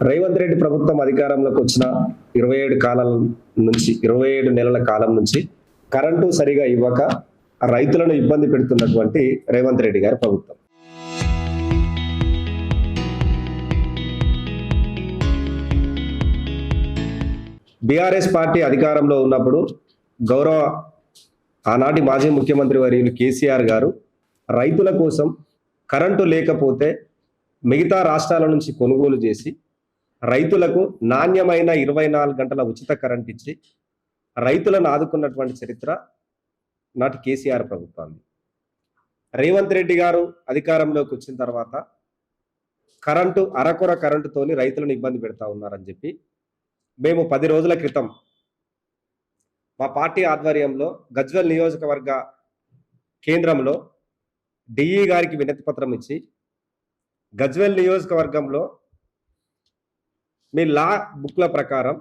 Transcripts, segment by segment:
రేవంత్ రెడ్డి ప్రభుత్వం అధికారంలోకి వచ్చిన 27 నెలల కాలం నుంచి కరెంటు సరిగా ఇవ్వక రైతులను ఇబ్బంది పెడుతున్నటువంటి రేవంత్ రెడ్డి గారి ప్రభుత్వం. బీఆర్ఎస్ పార్టీ అధికారంలో ఉన్నప్పుడు గౌరవ ఆనాటి మాజీ ముఖ్యమంత్రి వర్యులు కేసీఆర్ గారు రైతుల కోసం కరెంటు లేకపోతే మిగతా రాష్ట్రాల నుంచి కొనుగోలు చేసి రైతులకు నాణ్యమైన 24 గంటల ఉచిత కరెంట్ ఇచ్చి రైతులను ఆదుకున్నటువంటి చరిత్ర నాటి కేసీఆర్ ప్రభుత్వాన్ని. రేవంత్ రెడ్డి గారు అధికారంలోకి వచ్చిన తర్వాత అరకొర కరెంటుతోని రైతులను ఇబ్బంది పెడతా ఉన్నారని చెప్పి మేము 10 రోజుల క్రితం మా పార్టీ ఆధ్వర్యంలో గజ్వెల్ నియోజకవర్గ కేంద్రంలో డిఈ గారికి వినతి పత్రం ఇచ్చి గజ్వెల్ నియోజకవర్గంలో మీ లా బుక్ల ప్రకారం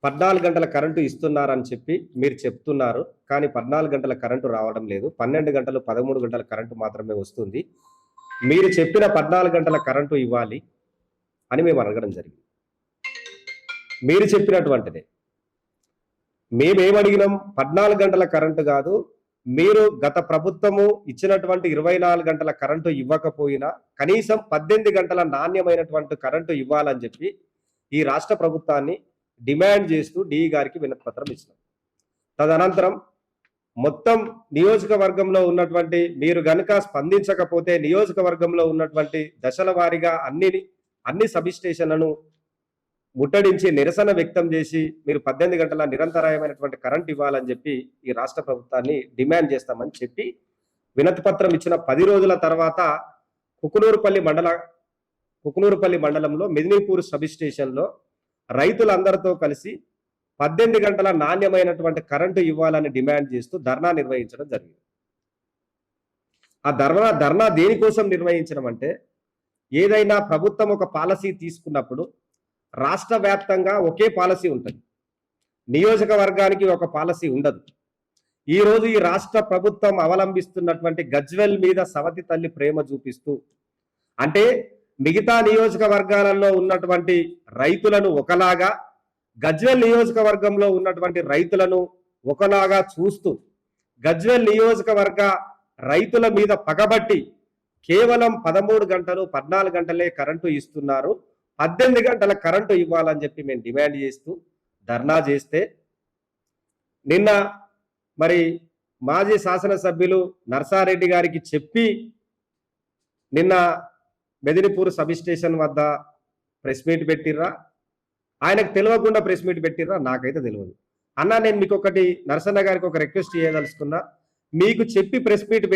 14 గంటల కరెంటు ఇస్తున్నారని చెప్పి మీరు చెప్తున్నారు, కానీ 14 గంటల కరెంటు రావడం లేదు. 12 గంటలు 13 గంటల కరెంటు మాత్రమే వస్తుంది. మీరు చెప్పిన 14 గంటల కరెంటు ఇవ్వాలి అని మేము అడగడం జరిగింది. మీరు చెప్పినటువంటిదే మేమేమడిగినాం, 14 గంటల కరెంటు కాదు, మీరు గత ప్రభుత్వము ఇచ్చినటువంటి 24 గంటల కరెంటు ఇవ్వకపోయినా కనీసం 18 గంటల నాణ్యమైనటువంటి కరెంటు ఇవ్వాలని చెప్పి ఈ రాష్ట్ర ప్రభుత్వాన్ని డిమాండ్ చేస్తూ డిఈ గారికి వినతి పత్రం ఇచ్చినాం. తదనంతరం మొత్తం నియోజకవర్గంలో ఉన్నటువంటి మీరు గనుక స్పందించకపోతే నియోజకవర్గంలో ఉన్నటువంటి దశల వారీగా అన్ని సబ్ స్టేషన్లను ముట్టడించి నిరసన వ్యక్తం చేసి మీరు 18 గంటల నిరంతరాయమైనటువంటి కరెంట్ ఇవ్వాలని చెప్పి ఈ రాష్ట్ర ప్రభుత్వాన్ని డిమాండ్ చేస్తామని చెప్పి వినతి పత్రం ఇచ్చిన 10 రోజుల తర్వాత కుకునూరుపల్లి మండలంలో మెదినీపూర్ సబ్ స్టేషన్లో రైతులందరితో కలిసి 18 గంటల నాణ్యమైనటువంటి కరెంటు ఇవ్వాలని డిమాండ్ చేస్తూ ధర్నా నిర్వహించడం జరిగింది. ఆ ధర్నా దేనికోసం నిర్వహించడం అంటే, ఏదైనా ప్రభుత్వం ఒక పాలసీ తీసుకున్నప్పుడు రాష్ట్ర వ్యాప్తంగా ఒకే పాలసీ ఉంటుంది, నియోజకవర్గానికి ఒక పాలసీ ఉండదు. ఈరోజు ఈ రాష్ట్ర ప్రభుత్వం అవలంబిస్తున్నటువంటి గజ్వెల్ మీద సవతి తల్లి ప్రేమ చూపిస్తూ, అంటే మిగతా నియోజకవర్గాలలో ఉన్నటువంటి రైతులను ఒకలాగా, గజ్వెల్ నియోజకవర్గంలో ఉన్నటువంటి రైతులను ఒకలాగా చూస్తూ గజ్వెల్ నియోజకవర్గ రైతుల మీద పగబట్టి కేవలం 13 గంటలు 14 గంటలే కరెంటు ఇస్తున్నారు, 18 గంటల కరెంటు ఇవ్వాలని చెప్పి మేము డిమాండ్ చేస్తూ ధర్నా చేస్తే, నిన్న మరి మాజీ శాసనసభ్యులు నర్సారెడ్డి గారికి చెప్పి నిన్న మెదినిపూర్ సబ్ స్టేషన్ వద్ద ప్రెస్ మీట్ పెట్టిర్రా, ఆయనకు తెలియకుండా ప్రెస్ మీట్ పెట్టిర్రా, నాకైతే తెలియదు. అన్న, నేను మీకు ఒకటి నరసన్న గారికి ఒక రిక్వెస్ట్ చేయదలుచుకున్నా, మీకు చెప్పి ప్రెస్ మీట్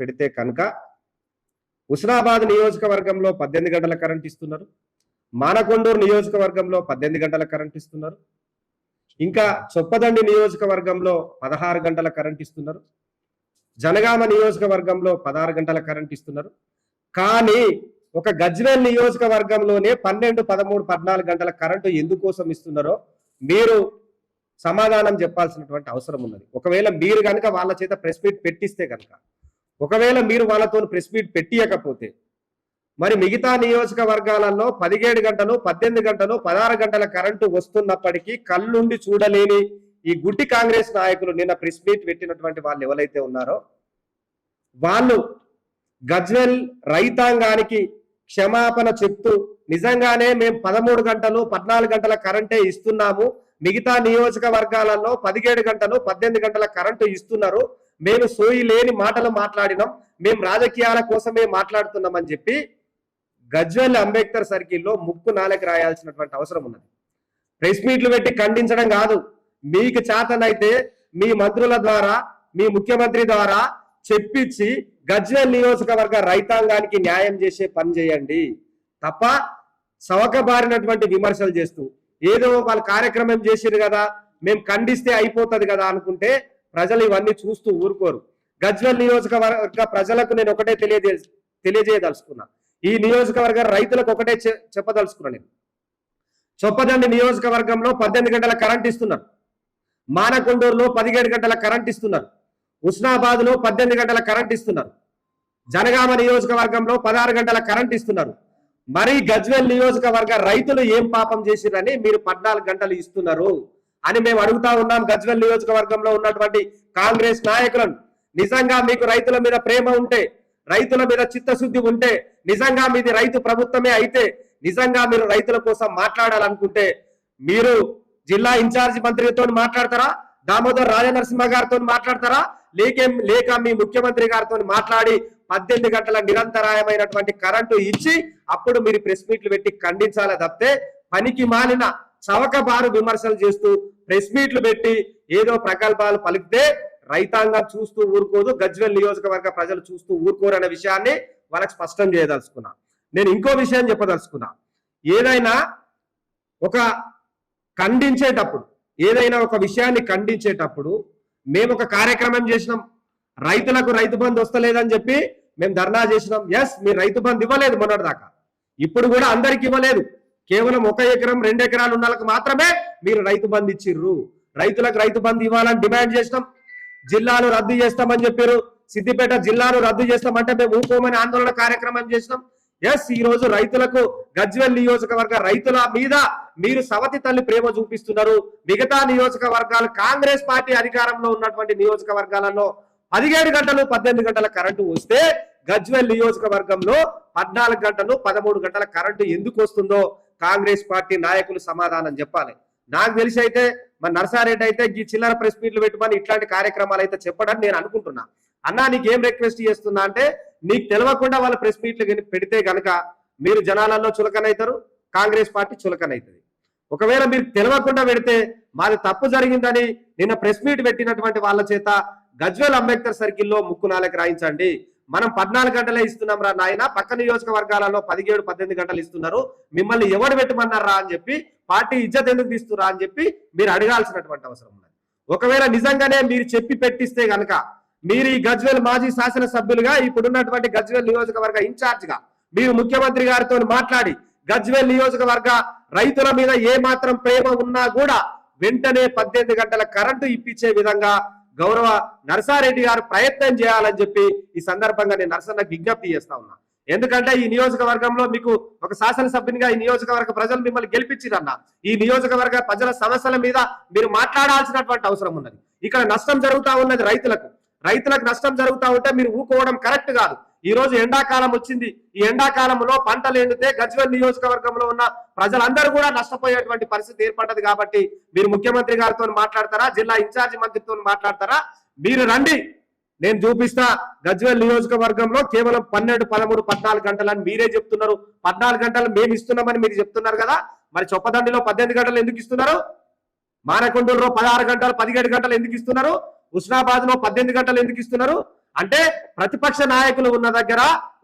పెడితే కనుక హుస్నాబాద్ నియోజకవర్గంలో 18 గంటల కరెంట్ ఇస్తున్నారు, మానకొండూరు నియోజకవర్గంలో 18 గంటల కరెంట్ ఇస్తున్నారు, ఇంకా చొప్పదండి నియోజకవర్గంలో 16 గంటల కరెంట్ ఇస్తున్నారు, జనగామ నియోజకవర్గంలో 16 గంటల కరెంట్ ఇస్తున్నారు. కానీ ఒక గజ్వెల్ నియోజకవర్గంలోనే 12, 13, 14 గంటల కరెంటు ఎందుకోసం ఇస్తున్నారో మీరు సమాధానం చెప్పాల్సినటువంటి అవసరం ఉన్నది. ఒకవేళ మీరు కనుక వాళ్ళ చేత ప్రెస్ మీట్ పెట్టిస్తే కనుక, ఒకవేళ మీరు వాళ్ళతో ప్రెస్ మీట్ పెట్టియకపోతే, మరి మిగతా నియోజకవర్గాలలో 17 గంటలు 18 గంటలు 16 గంటల కరెంటు వస్తున్నప్పటికీ కళ్ళుండి చూడలేని ఈ గుడ్డి కాంగ్రెస్ నాయకులు నిన్న ప్రెస్ మీట్ పెట్టినటువంటి వాళ్ళు ఎవరైతే ఉన్నారో వాళ్ళు గజ్వెల్ రైతాంగానికి క్షమాపణ చెప్తూ, నిజంగానే మేము 13 గంటలు 14 గంటల కరెంటే ఇస్తున్నాము, మిగతా నియోజకవర్గాలలో 17 గంటలు 18 గంటల కరెంటు ఇస్తున్నారు, మేము సోయి లేని మాటలు మాట్లాడినాం, మేము రాజకీయాల కోసమే మాట్లాడుతున్నామని చెప్పి గజ్వెల్ అంబేద్కర్ సర్కిల్లో ముక్కు నాలకి రాయాల్సినటువంటి అవసరం ఉన్నది. ప్రెస్ మీట్లు పెట్టి ఖండించడం కాదు, మీకు చేతనైతే మీ మంత్రుల ద్వారా మీ ముఖ్యమంత్రి ద్వారా చెప్పించి గజ్వెల్ నియోజకవర్గ రైతాంగానికి న్యాయం చేసే పని చేయండి తప్ప సవకబారినటువంటి విమర్శలు చేస్తూ ఏదో వాళ్ళ కార్యక్రమం చేసిరు కదా మేము ఖండిస్తే అయిపోతుంది కదా అనుకుంటే ప్రజలు ఇవన్నీ చూస్తూ ఊరుకోరు. గజ్వెల్ నియోజకవర్గ ప్రజలకు నేను ఒకటే తెలియజేయదలుచుకున్నా, ఈ నియోజకవర్గ రైతులకు ఒకటే చెప్పదలుచుకున్నా, నేను చొప్పదండి నియోజకవర్గంలో 18 గంటల కరెంట్ ఇస్తున్నారు, మానకొండూరులో 17 గంటల కరెంట్ ఇస్తున్నారు, హుస్నాబాద్ లో 18 గంటల కరెంట్ ఇస్తున్నారు, జనగామ నియోజకవర్గంలో 16 గంటల కరెంట్ ఇస్తున్నారు. మరి గజ్వేల్ నియోజకవర్గ రైతులు ఏం పాపం చేసిరని మీరు 14 గంటలు ఇస్తున్నారు అని మేము అడుగుతా ఉన్నాం. గజ్వేల్ నియోజకవర్గంలో ఉన్నటువంటి కాంగ్రెస్ నాయకులను, నిజంగా మీకు రైతుల మీద ప్రేమ ఉంటే, రైతుల మీద చిత్తశుద్ధి ఉంటే, నిజంగా మీది రైతు ప్రభుత్వమే అయితే, నిజంగా మీరు రైతుల కోసం మాట్లాడాలనుకుంటే మీరు జిల్లా ఇన్ఛార్జి మంత్రితో మాట్లాడతారా, దామోదర్ రాజనరసింహ గారితో మాట్లాడతారా, లేక మీ ముఖ్యమంత్రి గారితో మాట్లాడి 18 గంటల నిరంతరాయమైనటువంటి కరెంటు ఇచ్చి అప్పుడు మీరు ప్రెస్ మీట్లు పెట్టి ఖండించాలి తప్పితే పనికి మాలిన చవకబారు విమర్శలు చేస్తూ ప్రెస్ మీట్లు పెట్టి ఏదో ప్రగల్భాలు పలికితే రైతాంగం చూస్తూ ఊరుకోదు, గజ్వేల్ నియోజకవర్గ ప్రజలు చూస్తూ ఊరుకోరు అనే విషయాన్ని వాళ్ళకి స్పష్టం చేయదలుచుకున్నా. నేను ఇంకో విషయం చెప్పదలుచుకున్నా. ఏదైనా ఒక విషయాన్ని ఖండించేటప్పుడు మేము ఒక కార్యక్రమం చేసినాం. రైతులకు రైతు బంధు వస్తలేదని చెప్పి మేము ధర్నా చేసినాం. ఎస్, మీరు రైతు బంధు ఇవ్వలేదు మొన్నటిదాకా, ఇప్పుడు కూడా అందరికి ఇవ్వలేదు. కేవలం 1 ఎకరం 2 ఎకరాలు ఉన్న వాళ్ళకి మాత్రమే మీరు రైతు బంధు ఇచ్చిర్రు. రైతులకు రైతు బంధు ఇవ్వాలని డిమాండ్ చేసినాం. జిల్లాలు రద్దు చేస్తామని చెప్పారు. సిద్దిపేట జిల్లాను రద్దు చేస్తామంటే మేము ఊకోమని ఆందోళన కార్యక్రమం చేసినాం. ఎస్, ఈ రోజు రైతులకు గజ్వేల్ నియోజకవర్గ రైతుల మీద మీరు సవతి తల్లి ప్రేమ చూపిస్తున్నారు. మిగతా నియోజకవర్గాలు, కాంగ్రెస్ పార్టీ అధికారంలో ఉన్నటువంటి నియోజకవర్గాలలో 17 గంటలు 18 గంటల కరెంటు వస్తే గజ్వేల్ నియోజకవర్గంలో 14 గంటలు 13 గంటల కరెంటు ఎందుకు వస్తుందో కాంగ్రెస్ పార్టీ నాయకులు సమాధానం చెప్పాలి. నాకు తెలిసి అయితే మన నర్సారెడ్డి అయితే ఈ చిల్లర ప్రెస్ మీట్లు పెట్టుమని ఇట్లాంటి కార్యక్రమాలు అయితే చెప్పడని నేను అనుకుంటున్నా. అన్నా, నీకేం రిక్వెస్ట్ చేస్తున్నా అంటే, నీకు తెలియకుండా వాళ్ళ ప్రెస్ మీట్లు పెడితే గనక మీరు జనాలలో చులకనైతారు, కాంగ్రెస్ పార్టీ చులకనైతుంది. ఒకవేళ మీరు తెలియకుండా పెడితే మాది తప్పు జరిగిందని నిన్న ప్రెస్ మీట్ పెట్టినటువంటి వాళ్ళ చేత గజ్వేల్ అంబేద్కర్ సర్కిల్లో ముక్కు నాలకు రాయించండి. మనం 14 గంటలే ఇస్తున్నాం రా నాయన, పక్క నియోజకవర్గాలలో 17, 18 గంటలు ఇస్తున్నారు, మిమ్మల్ని ఎవడు పెట్టమన్నారా అని చెప్పి, పార్టీ ఇజ్జత్ ఎందుకు తీస్తురా అని చెప్పి మీరు అడగాల్సినటువంటి అవసరం ఉన్నది. ఒకవేళ నిజంగానే మీరు చెప్పి పెట్టిస్తే గనక మీరు ఈ గజ్వేల్ మాజీ శాసనసభ్యులుగా, ఇప్పుడున్నటువంటి గజ్వేల్ నియోజకవర్గ ఇన్ఛార్జిగా మీరు ముఖ్యమంత్రి గారితో మాట్లాడి గజ్వేల్ నియోజకవర్గ రైతుల మీద ఏ మాత్రం ప్రేమ ఉన్నా కూడా వెంటనే 18 గంటల కరెంటు ఇప్పించే విధంగా గౌరవ నరసారెడ్డి గారు ప్రయత్నం చేయాలని చెప్పి ఈ సందర్భంగా నేను నరసన్నకు విజ్ఞప్తి చేస్తా ఉన్నా. ఎందుకంటే ఈ నియోజకవర్గంలో మీకు ఒక శాసనసభ్యునిగా ఈ నియోజకవర్గ ప్రజలు మిమ్మల్ని గెలిపించిరన్న, ఈ నియోజకవర్గ ప్రజల సమస్యల మీద మీరు మాట్లాడాల్సినటువంటి అవసరం ఉన్నది. ఇక్కడ నష్టం జరుగుతా ఉన్నది రైతులకు నష్టం జరుగుతూ ఉంటే మీరు ఊకోవడం కరెక్ట్ కాదు. ఈ రోజు ఎండాకాలం వచ్చింది. ఈ ఎండాకాలంలో పంటలు ఎండితే గజ్వేల్ నియోజకవర్గంలో ఉన్న ప్రజలందరూ కూడా నష్టపోయేటువంటి పరిస్థితి ఏర్పడ్డది. కాబట్టి మీరు ముఖ్యమంత్రి గారితో మాట్లాడతారా, జిల్లా ఇన్ఛార్జి మంత్రితో మాట్లాడతారా? మీరు రండి, నేను చూపిస్తా. గజ్వేల్ నియోజకవర్గంలో కేవలం 12, 13, 14 గంటలని మీరే చెప్తున్నారు. 14 గంటలు మేము ఇస్తున్నామని మీరు చెప్తున్నారు కదా, మరి చొప్పదండిలో 18 గంటలు ఎందుకు ఇస్తున్నారు? మానకొండూరులో 16 గంటలు 17 గంటలు ఎందుకు ఇస్తున్నారు? హుస్నాబాద్ లో 18 గంటలు ఎందుకు ఇస్తున్నారు? అంటే ప్రతిపక్ష నాయకులు ఉన్న దగ్గర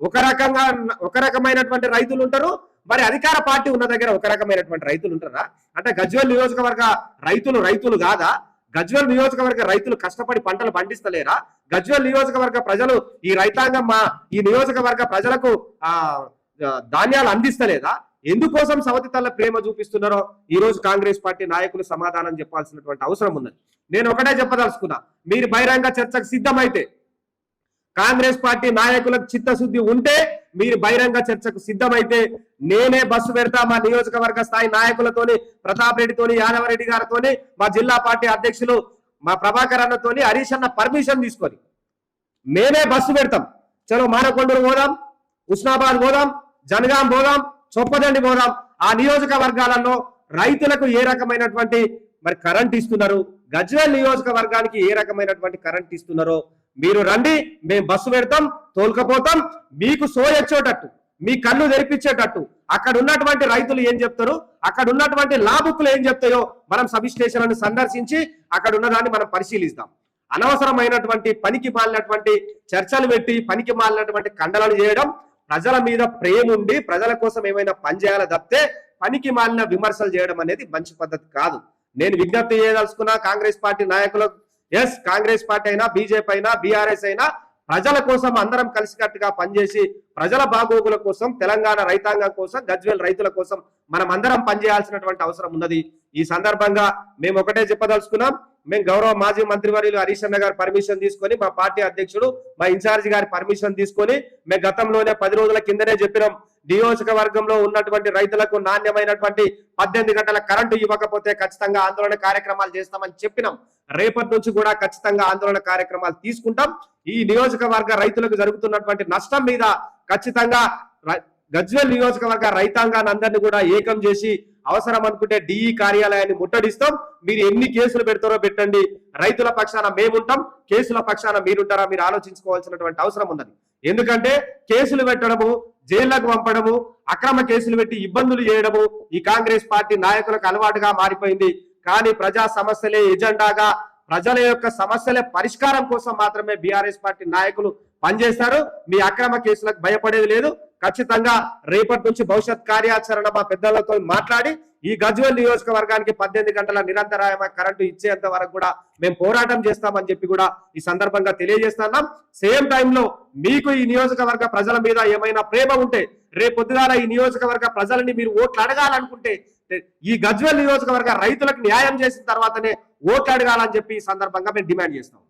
ఒక రకమైనటువంటి రైతులు ఉంటారు, మరి అధికార పార్టీ ఉన్న దగ్గర ఒక రకమైనటువంటి రైతులు ఉంటారా? అంటే గజ్వేల్ నియోజకవర్గ రైతులు కాదా? గజ్వేల్ నియోజకవర్గ రైతులు కష్టపడి పంటలు పండిస్తలేరా? గజ్వేల్ నియోజకవర్గ ప్రజలు, ఈ రైతాంగం ఈ నియోజకవర్గ ప్రజలకు ధాన్యాలు అందిస్తలేదా? ఎందుకోసం సవతి తల్ల ప్రేమ చూపిస్తున్నారో ఈ రోజు కాంగ్రెస్ పార్టీ నాయకులు సమాధానం చెప్పాల్సినటువంటి అవసరం ఉన్నది. నేను ఒకటే చెప్పదలుచుకున్నా, మీరు బహిరంగ చర్చకు సిద్ధమైతే, కాంగ్రెస్ పార్టీ నాయకులకు చిత్తశుద్ధి ఉంటే మీరు బహిరంగ చర్చకు సిద్ధమైతే నేనే బస్సు పెడతా. మా నియోజకవర్గ స్థాయి నాయకులతోని, ప్రతాప్ రెడ్డితోని, యాదవరెడ్డి గారితోని, మా జిల్లా పార్టీ అధ్యక్షులు మా ప్రభాకర్ అన్నతోని, హరీష్ అన్న పర్మిషన్ తీసుకొని మేమే బస్సు పెడతాం. చలో మానకొండూరు పోదాం, హుస్నాబాద్ పోదాం, జనగాం పోదాం, చొప్పదండి పోదాం. ఆ నియోజకవర్గాలలో రైతులకు ఏ రకమైనటువంటి మరి కరెంట్ ఇస్తున్నారు, గజ్వేల్ నియోజకవర్గానికి ఏ రకమైనటువంటి కరెంట్ ఇస్తున్నారో మీరు రండి, మేము బస్సు పెడతాం, తోలుకపోతాం. మీకు సోయొచ్చేటట్టు, మీ కళ్ళు తెరిపించేటట్టు అక్కడ ఉన్నటువంటి రైతులు ఏం చెప్తారు, అక్కడ ఉన్నటువంటి లాభుకులు ఏం చెప్తాయో మనం సబ్ స్టేషన్లను సందర్శించి అక్కడ ఉన్నదాన్ని మనం పరిశీలిస్తాం. అనవసరమైనటువంటి పనికి మాలినటువంటి చర్చలు పెట్టి, పనికి మాలినటువంటి ఖండనలు చేయడం, ప్రజల మీద ప్రేమ ఉండి ప్రజల కోసం ఏమైనా పని చేయాలి తప్పితే పనికి మాలిన విమర్శలు చేయడం అనేది మంచి పద్ధతి కాదు. నేను విజ్ఞప్తి చేయదలుచుకున్నా కాంగ్రెస్ పార్టీ నాయకులకు, ఎస్, కాంగ్రెస్ పార్టీ అయినా, బీజేపీ అయినా, బీఆర్ఎస్ అయినా ప్రజల కోసం అందరం కలిసికట్టుగా పనిచేసి ప్రజల బాగోగుల కోసం, తెలంగాణ రైతాంగం కోసం, గజ్వేల్ రైతుల కోసం మనం అందరం పనిచేయాల్సినటువంటి అవసరం ఉన్నది. ఈ సందర్భంగా మేము ఒకటే చెప్పదలుచుకున్నాం, మేము గౌరవ మాజీ మంత్రివర్యులు హరీష్ అన్న గారి పర్మిషన్ తీసుకొని, మా పార్టీ అధ్యక్షుడు మా ఇన్ఛార్జి గారి పర్మిషన్ తీసుకొని, మేము గతంలోనే 10 రోజుల కిందనే చెప్పినాం, నియోజకవర్గంలో ఉన్నటువంటి రైతులకు నాణ్యమైనటువంటి 18 గంటల కరెంటు ఇవ్వకపోతే ఖచ్చితంగా ఆందోళన కార్యక్రమాలు చేస్తామని చెప్పినాం. రేపటి నుంచి కూడా ఖచ్చితంగా ఆందోళన కార్యక్రమాలు తీసుకుంటాం. ఈ నియోజకవర్గ రైతులకు జరుగుతున్నటువంటి నష్టం మీద ఖచ్చితంగా గజ్వేల్ నియోజకవర్గ రైతాంగాన్ని అందరినీ కూడా ఏకం చేసి అవసరం అనుకుంటే డిఈ కార్యాలయాన్ని ముట్టడిస్తాం. మీరు ఎన్ని కేసులు పెడతారో పెట్టండి, రైతుల పక్షాన మేముంటాం, కేసుల పక్షాన మీరుంటారా మీరు ఆలోచించుకోవాల్సినటువంటి అవసరం ఉన్నది. ఎందుకంటే కేసులు పెట్టడము, జైళ్లకు పంపడము, అక్రమ కేసులు పెట్టి ఇబ్బందులు చేయడము ఈ కాంగ్రెస్ పార్టీ నాయకులకు అలవాటుగా మారిపోయింది. కానీ ప్రజా సమస్యలే ఎజెండాగా, ప్రజల యొక్క సమస్యల పరిష్కారం కోసం మాత్రమే బీఆర్ఎస్ పార్టీ నాయకులు పనిచేస్తారు. మీ అక్రమ కేసులకు భయపడేది లేదు. ఖచ్చితంగా రేపటి నుంచి భవిష్యత్ కార్యాచరణ మా పెద్దలతో మాట్లాడి ఈ గజ్వేల్ నియోజకవర్గానికి 18 గంటల నిరంతరాయ కరెంటు ఇచ్చేంత వరకు కూడా మేము పోరాటం చేస్తామని చెప్పి కూడా ఈ సందర్భంగా తెలియజేస్తున్నాం. సేమ్ టైంలో మీకు ఈ నియోజకవర్గ ప్రజల మీద ఏమైనా ప్రేమ ఉంటే, రేపొద్దుగాల ఈ నియోజకవర్గ ప్రజలని మీరు ఓట్లు అడగాలనుకుంటే, ఈ గజ్వేల్ నియోజకవర్గ రైతులకు న్యాయం చేసిన తర్వాతనే ఓట్లు అడగాలని చెప్పి ఈ సందర్భంగా మేము డిమాండ్ చేస్తాం.